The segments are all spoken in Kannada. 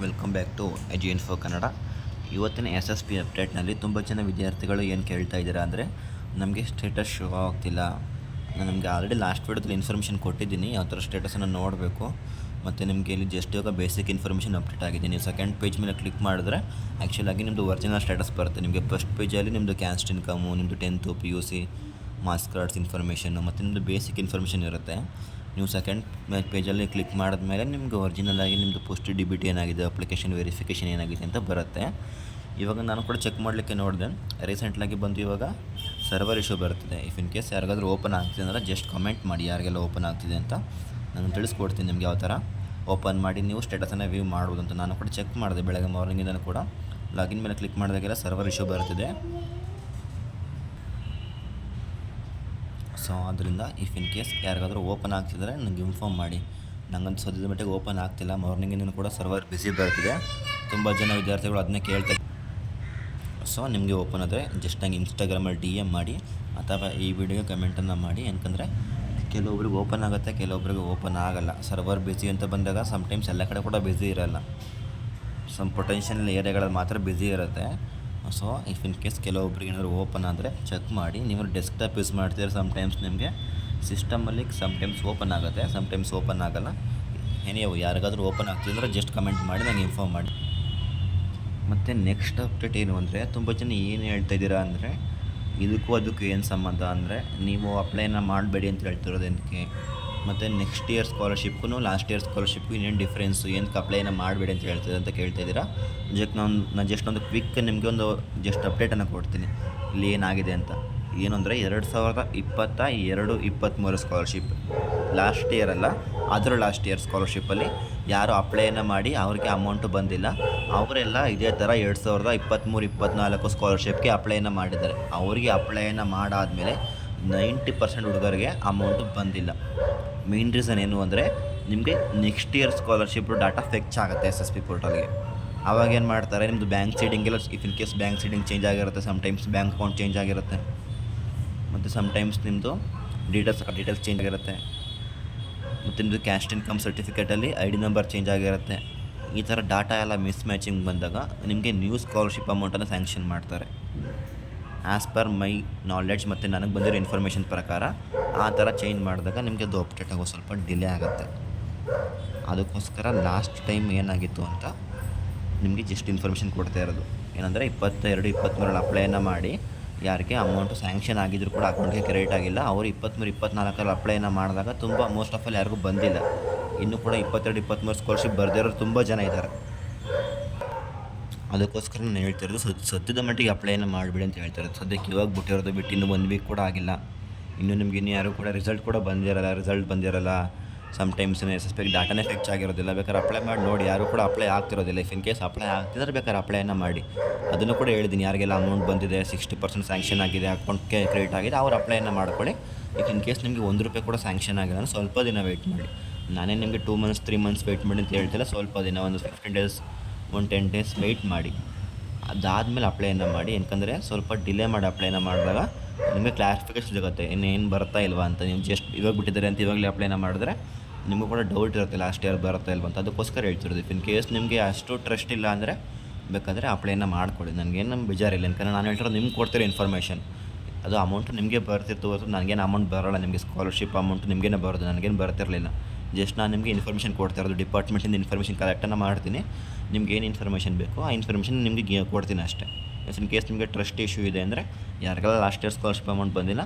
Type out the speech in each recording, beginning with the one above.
Welcome back to EduInfo Kannada. ಇವತ್ತಿನ ಎಸ್ ಎಸ್ ಪಿ ಅಪ್ಡೇಟ್ನಲ್ಲಿ ತುಂಬ ಜನ ವಿದ್ಯಾರ್ಥಿಗಳು ಏನು ಕೇಳ್ತಾ ಇದ್ದೀರಾ ಅಂದರೆ, ನಮಗೆ ಸ್ಟೇಟಸ್ ಶೋ ಆಗ್ತಿಲ್ಲ. ನಾನು ನಿಮಗೆ ಆಲ್ರೆಡಿ ಲಾಸ್ಟ್ ವೀಡಿಯೋದಲ್ಲಿ ಇನ್ಫಾರ್ಮೇಷನ್ ಕೊಟ್ಟಿದ್ದೀನಿ, ಯಾವ ಥರ ಸ್ಟೇಟಸನ್ನು ನೋಡಬೇಕು. ಮತ್ತು ನಿಮಗೆ ಇಲ್ಲಿ ಜಸ್ಟ್ ಇವಾಗ ಬೇಸಿಕ್ ಇನ್ಫಾರ್ಮೇಷನ್ ಅಪ್ಡೇಟ್ ಆಗಿದೆ. ನೀವು ಸೆಕೆಂಡ್ ಪೇಜ್ ಮೇಲೆ ಕ್ಲಿಕ್ ಮಾಡಿದ್ರೆ ಆ್ಯಕ್ಚುಲಾಗಿ ನಿಮ್ಮದು ಒರಿಜಿನಲ್ ಸ್ಟೇಟಸ್ ಬರುತ್ತೆ. ನಿಮಗೆ ಫಸ್ಟ್ ಪೇಜಲ್ಲಿ ನಿಮ್ಮದು ಕ್ಯಾಸ್ಟ್ ಇನ್ಕಮು, ನಿಮ್ಮದು 10th PUC marks cards information ಮತ್ತು ನಿಮ್ಮದು ಬೇಸಿಕ್ ಇನ್ಫಾರ್ಮೇಷನ್ ಇರುತ್ತೆ. ನೀವು ಸೆಕೆಂಡ್ ಪೇಜಲ್ಲಿ ಕ್ಲಿಕ್ ಮಾಡಿದ್ಮೇಲೆ ನಿಮಗೆ ಒರಿಜಿನಲ್ ಆಗಿ ನಿಮ್ಮದು ಪೋಸ್ಟ್ ಡಿ ಬಿ ಟಿ ಏನಾಗಿದೆ, ಅಪ್ಲಿಕೇಶನ್ ವೆರಿಫಿಕೇಷನ್ ಏನಾಗಿದೆ ಅಂತ ಬರುತ್ತೆ. ಇವಾಗ ನಾನು ಕೂಡ ಚೆಕ್ ಮಾಡಲಿಕ್ಕೆ ನೋಡಿದೆ, ರೀಸೆಂಟ್ಲಾಗಿ ಬಂದು ಇವಾಗ ಸರ್ವರ್ ಇಶ್ಯೂ ಬರ್ತದೆ. ಇಫ್ ಇನ್ ಕೇಸ್ ಯಾರಿಗಾದ್ರೂ ಓಪನ್ ಆಗ್ತಿದೆ ಅಂದರೆ ಜಸ್ಟ್ ಕಮೆಂಟ್ ಮಾಡಿ ಯಾರಿಗೆಲ್ಲ ಓಪನ್ ಆಗ್ತಿದೆ ಅಂತ. ನಾನು ತಿಳಿಸ್ಕೊಡ್ತೀನಿ ನಿಮಗೆ ಯಾವ ಥರ ಓಪನ್ ಮಾಡಿ ನೀವು ಸ್ಟೇಟಸನ್ನು ವ್ಯೂ ಮಾಡ್ಬೋದು ಅಂತ. ನಾನು ಕೂಡ ಚೆಕ್ ಮಾಡಿದೆ ಬೆಳಗ್ಗೆ ಮಾರ್ನಿಂಗಿಂದಲೂ ಕೂಡ. ಲಾಗಿನ್ ಮೇಲೆ ಕ್ಲಿಕ್ ಮಾಡಿದಾಗೆಲ್ಲ ಸರ್ವರ್ ಇಶ್ಯೂ ಬರ್ತಿದೆ. ಸೊ ಆದ್ದರಿಂದ ಇಫ್ ಇನ್ ಕೇಸ್ ಯಾರಿಗಾದರೂ ಓಪನ್ ಆಗ್ತಿದ್ರೆ ನನಗೆ ಇನ್ಫಾರ್ಮ್ ಮಾಡಿ. ನಂಗಂತೂ ಸದ್ಯದ ಮಟ್ಟಿಗೆ ಓಪನ್ ಆಗ್ತಿಲ್ಲ. ಮಾರ್ನಿಂಗಿಂದ ಕೂಡ ಸರ್ವರ್ ಬಿಸಿ ಬರ್ತಿದೆ. ತುಂಬ ಜನ ವಿದ್ಯಾರ್ಥಿಗಳು ಅದನ್ನೇ ಕೇಳ್ತಾರೆ. ಸೊ ನಿಮಗೆ ಓಪನ್ ಆದರೆ ಜಸ್ಟ್ ನಂಗೆ ಇನ್ಸ್ಟಾಗ್ರಾಮಲ್ಲಿ DM ಮಾಡಿ ಅಥವಾ ಈ ವಿಡಿಯೋಗೆ ಕಮೆಂಟನ್ನು ಮಾಡಿ. ಯಾಕಂದರೆ ಕೆಲವೊಬ್ರಿಗೆ ಓಪನ್ ಆಗುತ್ತೆ, ಕೆಲವೊಬ್ರಿಗೆ ಓಪನ್ ಆಗೋಲ್ಲ. ಸರ್ವರ್ ಬಿಸಿ ಅಂತ ಬಂದಾಗ ಸಮ್ಟೈಮ್ಸ್ ಎಲ್ಲ ಕಡೆ ಕೂಡ ಬಿಸಿ ಇರೋಲ್ಲ. ಸಮ್ ಪೊಟೆನ್ಷಿಯಲ್ ಏರಿಯಾಗಳಲ್ಲಿ ಮಾತ್ರ ಬಿಸಿ ಇರುತ್ತೆ. ಸೊ ಇಫ್ ಇನ್ ಕೇಸ್ ಕೆಲವೊಬ್ರಿಗೆ ಏನಾದರೂ ಓಪನ್ ಆದರೆ ಚೆಕ್ ಮಾಡಿ. ನೀವು ಡೆಸ್ಕ್ಟಾಪ್ ಯೂಸ್ ಮಾಡ್ತಿದ್ರೆ ಸಮ್ಟೈಮ್ಸ್ ನಿಮಗೆ ಸಿಸ್ಟಮಲ್ಲಿ ಸಮ್ಟೈಮ್ಸ್ ಓಪನ್ ಆಗುತ್ತೆ, ಸಮ್ಟೈಮ್ಸ್ ಓಪನ್ ಆಗೋಲ್ಲ. ಏನಿಯವು ಯಾರಿಗಾದರೂ ಓಪನ್ ಆಗ್ತಿದ್ರೆ ಜಸ್ಟ್ ಕಮೆಂಟ್ ಮಾಡಿ ನನಗೆ ಇನ್ಫಾರ್ಮ್ ಮಾಡಿ. ಮತ್ತು ನೆಕ್ಸ್ಟ್ ಅಪ್ಡೇಟ್ ಏನು ಅಂದರೆ, ತುಂಬ ಜನ ಏನು ಹೇಳ್ತಾ ಇದ್ದೀರಾ ಅಂದರೆ, ಇದಕ್ಕೂ ಅದಕ್ಕೂ ಏನು ಸಂಬಂಧ ಅಂದರೆ, ನೀವು ಅಪ್ಲೈನ ಮಾಡಬೇಡಿ ಅಂತ ಹೇಳ್ತಿರೋದು ಏನಕ್ಕೆ. ಮತ್ತು ನೆಕ್ಸ್ಟ್ ಇಯರ್ ಸ್ಕಾಲರ್ಶಿಪ್ಗೂ ಲಾಸ್ಟ್ ಇಯರ್ ಸ್ಕಾಲರ್ಶಿಪ್ಗೂ ಇನ್ನೇನು ಡಿಫ್ರೆನ್ಸು, ಏನಕ್ಕೆ ಅಪ್ಲೈನ ಮಾಡಬೇಡಿ ಅಂತ ಹೇಳ್ತಿದೆ ಅಂತ ಕೇಳ್ತಾ ಇದ್ದೀರಾ. ನಾನು ಜಸ್ಟ್ ಒಂದು ಕ್ವಿಕ್ ನಿಮಗೆ ಒಂದು ಜಸ್ಟ್ ಅಪ್ಡೇಟನ್ನು ಕೊಡ್ತೀನಿ ಇಲ್ಲಿ ಏನಾಗಿದೆ ಅಂತ. ಏನು ಅಂದರೆ 2022-23 ಸ್ಕಾಲರ್ಶಿಪ್ ಲಾಸ್ಟ್ ಇಯರ್ ಅಲ್ಲ, ಅದರ ಲಾಸ್ಟ್ ಇಯರ್ ಸ್ಕಾಲರ್ಶಿಪ್ಪಲ್ಲಿ ಯಾರು ಅಪ್ಲೈನ ಮಾಡಿ ಅವ್ರಿಗೆ ಅಮೌಂಟು ಬಂದಿಲ್ಲ, ಅವರೆಲ್ಲ ಇದೇ ಥರ 2023-24 ಸ್ಕಾಲರ್ಶಿಪ್ಗೆ ಅಪ್ಲೈನ ಮಾಡಿದ್ದಾರೆ. ಅವರಿಗೆ ಅಪ್ಲೈನ ಮಾಡಾದಮೇಲೆ 90% ಹುಡುಗರಿಗೆ ಅಮೌಂಟು ಬಂದಿಲ್ಲ. ಮೇನ್ ರೀಸನ್ ಏನು ಅಂದರೆ, ನಿಮಗೆ next year scholarship data fetch ಆಗುತ್ತೆ SSP ಪೋರ್ಟಲ್ಗೆ. ಆವಾಗ ಏನು ಮಾಡ್ತಾರೆ, ನಿಮ್ಮದು ಬ್ಯಾಂಕ್ ಸೀಡಿಂಗೆಲ್ಲ if in case bank seeding change ಆಗಿರುತ್ತೆ, ಸಮ್ಟೈಮ್ಸ್ ಬ್ಯಾಂಕ್ ಅಕೌಂಟ್ ಚೇಂಜ್ ಆಗಿರುತ್ತೆ, ಮತ್ತು ಸಮ್ಟೈಮ್ಸ್ ನಿಮ್ಮದು ಡೀಟೇಲ್ಸ್ ಚೇಂಜ್ ಆಗಿರುತ್ತೆ, ಮತ್ತು ನಿಮ್ಮದು ಕ್ಯಾಸ್ಟ್ ಇನ್ಕಮ್ ಸರ್ಟಿಫಿಕೇಟಲ್ಲಿ ID ನಂಬರ್ ಚೇಂಜ್ ಆಗಿರುತ್ತೆ. ಈ ಥರ ಡಾಟಾ ಎಲ್ಲ ಮಿಸ್ ಮ್ಯಾಚಿಂಗ್ ಬಂದಾಗ ನಿಮಗೆ ನ್ಯೂ ಸ್ಕಾಲರ್ಶಿಪ್ ಅಮೌಂಟನ್ನು ಸ್ಯಾಂಕ್ಷನ್ ಮಾಡ್ತಾರೆ. ಆ್ಯಸ್ ಪರ್ ಮೈ ನಾಲೆಡ್ಜ್ ಮತ್ತು ನನಗೆ ಬಂದಿರೋ ಇನ್ಫಾರ್ಮೇಷನ್ ಪ್ರಕಾರ ಆ ಥರ ಚೇಂಜ್ ಮಾಡಿದಾಗ ನಿಮಗೆ ಅದು ಅಪ್ಡೇಟ್ ಆಗೋ ಸ್ವಲ್ಪ ಡಿಲೇ ಆಗುತ್ತೆ. ಅದಕ್ಕೋಸ್ಕರ ಲಾಸ್ಟ್ ಟೈಮ್ ಏನಾಗಿತ್ತು ಅಂತ ನಿಮಗೆ ಜಸ್ಟ್ ಇನ್ಫಾರ್ಮೇಷನ್ ಕೊಡ್ತಾ ಇರೋದು. ಏನಂದರೆ 22-23 ಅಪ್ಲೈನ ಮಾಡಿ ಯಾರಿಗೆ ಅಮೌಂಟು ಸ್ಯಾಂಕ್ಷನ್ ಆಗಿದ್ರು ಕೂಡ ಅಕೌಂಟ್ಗೆ ಕ್ರೆಡಿಟ್ ಆಗಿಲ್ಲ, ಅವರು 23-24 ಅಪ್ಲೈನ ಮಾಡಿದಾಗ ತುಂಬ ಮೋಸ್ಟ್ ಆಫ್ ಆಲ್ ಯಾರಿಗೂ ಬಂದಿಲ್ಲ. ಇನ್ನೂ ಕೂಡ 22-23 ಸ್ಕಾಲರ್ಶಿಪ್ ಬರೆದಿರೋರು ತುಂಬ ಜನ ಇದ್ದಾರೆ. ಅದಕ್ಕೋಸ್ಕರ ನಾನು ಹೇಳ್ತಿರೋದು ಸದ್ಯದ ಮಟ್ಟಿಗೆ ಅಪ್ಲೈನ ಮಾಡಿಬಿಡಿ ಅಂತ ಹೇಳ್ತಿರೋದು. ಸದ್ಯಕ್ಕೆ ಇವಾಗ ಬಿಟ್ಟಿರೋದು ಬಿಟ್ಟು ಇನ್ನೂ 1 ವೀಕ್ ಕೂಡ ಆಗಿಲ್ಲ. ಇನ್ನೂ ನಿಮ್ಗೆ ಇನ್ನೂ ಯಾರು ಕೂಡ ರಿಸಲ್ಟ್ ಬಂದಿರಲ್ಲ. ಸಮ್ಟೈಮ್ಸ್ SSP ಡಾಟಾನೇ ಫೆಚ್ ಆಗಿರೋದಿಲ್ಲ. ಬೇಕಾದ್ರೆ ಅಪ್ಲೈ ಮಾಡಿ ನೋಡಿ. ಯಾರು ಕೂಡ ಅಪ್ಲೈ ಆಗ್ತಿರೋದಿಲ್ಲ. ಇಫ್ ಇನ್ ಕೇಸ್ ಅಪ್ಲೈ ಆಗ್ತಿದ್ರೆ ಬೇಕಾದ್ರೆ ಅಪ್ಲೈನ ಮಾಡಿ. ಅದನ್ನು ಕೂಡ ಹೇಳಿದ್ದೀನಿ, ಯಾರಿಗೆಲ್ಲ ಅಮೌಂಟ್ ಬಂದಿದೆ, 60% ಸ್ಯಾಂಕ್ಷನ್ ಆಗಿದೆ, ಅಕೌಂಟ್ಗೆ ಕ್ರೆಡಿಟ್ ಆಗಿದೆ, ಅವ್ರು ಅಪ್ಲೈನ ಮಾಡ್ಕೊಳ್ಳಿ. ಇಫ್ ಇನ್ ಕೇಸ್ ನಿಮಗೆ ₹1 ಕೂಡ ಸ್ಯಾಂಕ್ಷನ್ ಆಗಿಲ್ಲ ಅಂದರೆ ಸ್ವಲ್ಪ ದಿನ ವೆಯ್ಟ್ ಮಾಡಿ. ನಾನೇ ನಿಮಗೆ 2 months 3 months ವೆಯ್ಟ್ ಮಾಡಿ ಅಂತ ಹೇಳ್ತಿಲ್ಲ. ಸ್ವಲ್ಪ ದಿನ, ಒಂದು 15 days 10 days ವೆಯ್ಟ್ ಮಾಡಿ. ಅದಾದಮೇಲೆ ಅಪ್ಲೈನ ಮಾಡಿ. ಯಾಕಂದರೆ ಸ್ವಲ್ಪ ಡಿಲೇ ಮಾಡಿ ಅಪ್ಲೈನ ಮಾಡಿದಾಗ ನಿಮಗೆ ಕ್ಲಾರಿಫಿಕೇಷನ್ ಸಿಗುತ್ತೆ ಇನ್ನೇನು ಬರ್ತಾ ಇಲ್ವಾ ಅಂತ. ನೀವು ಜಸ್ಟ್ ಇವಾಗ ಬಿಟ್ಟಿದ್ದಾರೆ ಅಂತ ಇವಾಗಲೇ ಅಪ್ಲೈನ ಮಾಡಿದ್ರೆ ನಿಮಗೂ ಕೂಡ ಡೌಟ್ ಇರುತ್ತೆ ಲಾಸ್ಟ್ ಇಯರ್ ಬರುತ್ತಾ ಇಲ್ವ ಅಂತ. ಅದಕ್ಕೋಸ್ಕರ ಹೇಳ್ತಿರೋದು. ಇಫ್ ಇನ್ ಕೇಸ್ ನಿಮಗೆ ಅಷ್ಟು ಟ್ರಸ್ಟ್ ಇಲ್ಲ ಅಂದರೆ ಬೇಕಾದರೆ ಅಪ್ಲೈನ ಮಾಡ್ಕೊಳ್ಳಿ. ನನಗೇನು ಬೇಜಾರಿಲ್ಲ. ಯಾಕಂದರೆ ನಾನು ಹೇಳ್ತಿರೋದು ನಿಮ್ಗೆ ಕೊಡ್ತಿರೋ ಇನ್ಫಾರ್ಮೇಷನ್. ಅದು ಅಮೌಂಟು ನಿಮಗೆ ಬರ್ತಿತ್ತು ಹೊರತು ನನಗೇನು ಅಮೌಂಟ್ ಬರೋಲ್ಲ. ನಿಮಗೆ ಸ್ಕಾಲರ್ಶಿಪ್ ಅಮೌಂಟು ನಿಮಗೇನೆ ಬರೋದು, ನನಗೇನು ಬರ್ತಿರಲಿಲ್ಲ. ಜಸ್ಟ್ ನಾನು ನಿಮಗೆ ಇನ್ಫಾರ್ಮೇಷನ್ ಕೊಡ್ತಾ ಇರೋದು. ಡಿಪಾರ್ಟ್ಮೆಂಟಿಂದ ಇನ್ಫಾರ್ಮೇಷನ್ ಕಲೆಕ್ಟನ್ನು ಮಾಡ್ತೀನಿ. ನಿಮ್ಗೆ ಏನು ಇನ್ಫಾರ್ಮೇಷನ್ ಬೇಕೋ ಆ ಇನ್ಫಾರ್ಮೇಷನ್ ನಿಮಗೆ ಕೊಡ್ತೀನಿ ಅಷ್ಟೇ. ಇನ್ ಕೇಸ್ ನಿಮಗೆ ಟ್ರಸ್ಟ್ ಇಶ್ಯೂ ಇದೆ ಅಂದರೆ, ಯಾರಿಗೆಲ್ಲ ಲಾಸ್ಟ್ ಇಯರ್ ಸ್ಕಾಲರ್ಶಿಪ್ ಅಮೌಂಟ್ ಬಂದಿಲ್ಲ,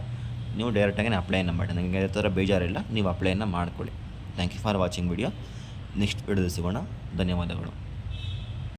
ನೀವು ಡೈರೆಕ್ಟಾಗಿ ಅಪ್ಲೈನ ಮಾಡಿ. ನನಗೆ ಈ ಥರ ಬೇಜಾರಿಲ್ಲ, ನೀವು ಅಪ್ಲೈನ ಮಾಡ್ಕೊಳ್ಳಿ. Thank you for watching video. Next ವಿಡಿಯೋದಲ್ಲಿ ಸಿಗೋಣ. ಧನ್ಯವಾದಗಳು.